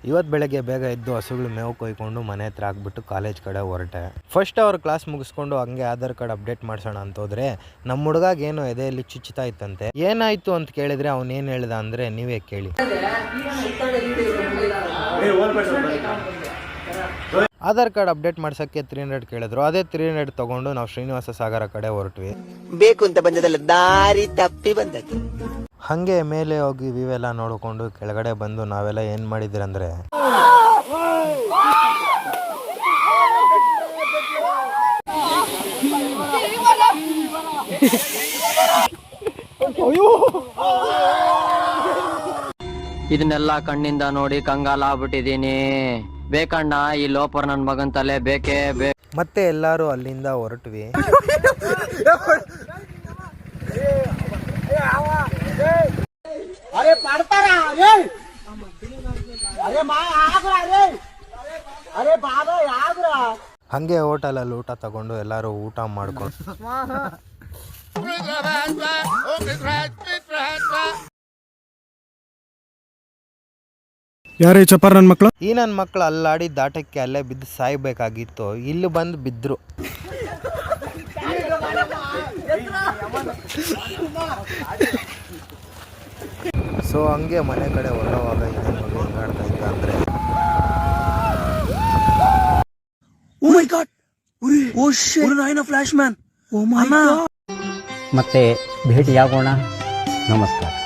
ಇವತ್ತು ಬೆಳಗ್ಗೆ ಬೇಗ ಎದ್ದು ಹಸುಗಳು ಮೇವು ಕೊಯ್ಕೊಂಡು ಮನೆ ಹತ್ರ ಆಗ್ಬಿಟ್ಟು ಕಾಲೇಜ್ ಕಡೆ ಹೊರಟೆ. ಫಸ್ಟ್ ಅವ್ರ ಕ್ಲಾಸ್ ಮುಗಿಸ್ಕೊಂಡು ಹಂಗೆ ಆಧಾರ್ ಕಾರ್ಡ್ ಅಪ್ಡೇಟ್ ಮಾಡ್ಸೋಣ ಅಂತ ಹೋದ್ರೆ ನಮ್ಮ ಹುಡುಗಾಗ ಏನೋ ಎದೆಯಲ್ಲಿ ಚುಚ್ಚುತ್ತಾ ಇತ್ತಂತೆ. ಏನಾಯ್ತು ಅಂತ ಕೇಳಿದ್ರೆ ಅವನೇನು ಹೇಳ್ದ ಅಂದ್ರೆ ನೀವೇ ಕೇಳಿ. ಆಧಾರ್ ಕಾರ್ಡ್ ಅಪ್ಡೇಟ್ ಮಾಡ್ಸಕ್ಕೆ 300 ಕೇಳಿದ್ರು. ಅದೇ 300 ತಗೊಂಡು ನಾವು ಶ್ರೀನಿವಾಸ ಸಾಗರ ಕಡೆ ಹೊರಟ್ವಿ. ಬೇಕು ಅಂತ ಬಂದದಲ್ಲ, ದಾರಿ ತಪ್ಪಿ ಬಂದದ್ದು. ಹಂಗೆ ಮೇಲೆ ಹೋಗಿ ವಿವೆಲ್ಲ ನೋಡ್ಕೊಂಡು ಕೆಳಗಡೆ ಬಂದು ನಾವೆಲ್ಲ ಏನ್ ಮಾಡಿದ್ರಂದ್ರೆ ಇದನ್ನೆಲ್ಲ ಕಣ್ಣಿಂದ ನೋಡಿ ಕಂಗಾಲ ಆಗ್ಬಿಟ್ಟಿದೀನಿ. ಬೇಕಣ್ಣ ಈ ಲೋಪರ್ ನನ್ ಮಗನ್ ತಲೆ ಬೇಕೇ ಮತ್ತೆ ಎಲ್ಲಾರು ಅಲ್ಲಿಂದ ಹೊರಟ್ವಿ. ಹಂಗೆ ಹೋಟೆಲಲ್ಲಿ ಊಟ ತಗೊಂಡು ಎಲ್ಲಾರು ಊಟ ಮಾಡ್ಕೊಂಡು ಯಾರೇ ಚಪ್ಪರ್ ನನ್ನ ಮಕ್ಕಳು? ಈ ನನ್ನ ಮಕ್ಕಳು ಅಲ್ಲಾಡಿ ದಾಟಕ್ಕೆ ಅಲ್ಲೇ ಬಿದ್ದು ಸಾಯ್ಬೇಕಾಗಿತ್ತು. ಇಲ್ಲಿ ಬಂದು ಬಿದ್ರು. ಸೊ ಹಂಗೆ ಮನೆ ಕಡೆ ಹೊರಡುವಾಗ ಇದೇನು ಹೆಂಗಾಡ್ತಾ ಇದ್ದ ಅಂದ್ರೆ ಮತ್ತೆ ಭೇಟಿಯಾಗೋಣ. ನಮಸ್ಕಾರ.